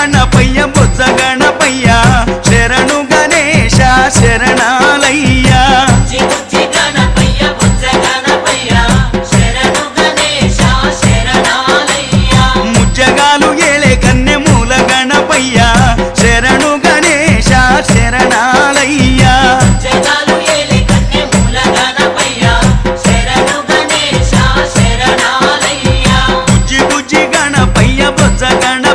గణపయ్య బొజ్జ గణపయ్య శరణు గణేశ శరణాలయ్యా ముజ్జగాలు ఏలే కన్నె మూల గణపయ్య శరణు గణేశ శరణాలయ్యా బుజ్జి బుజ్జి గణపయ్య బొజ్జ గణ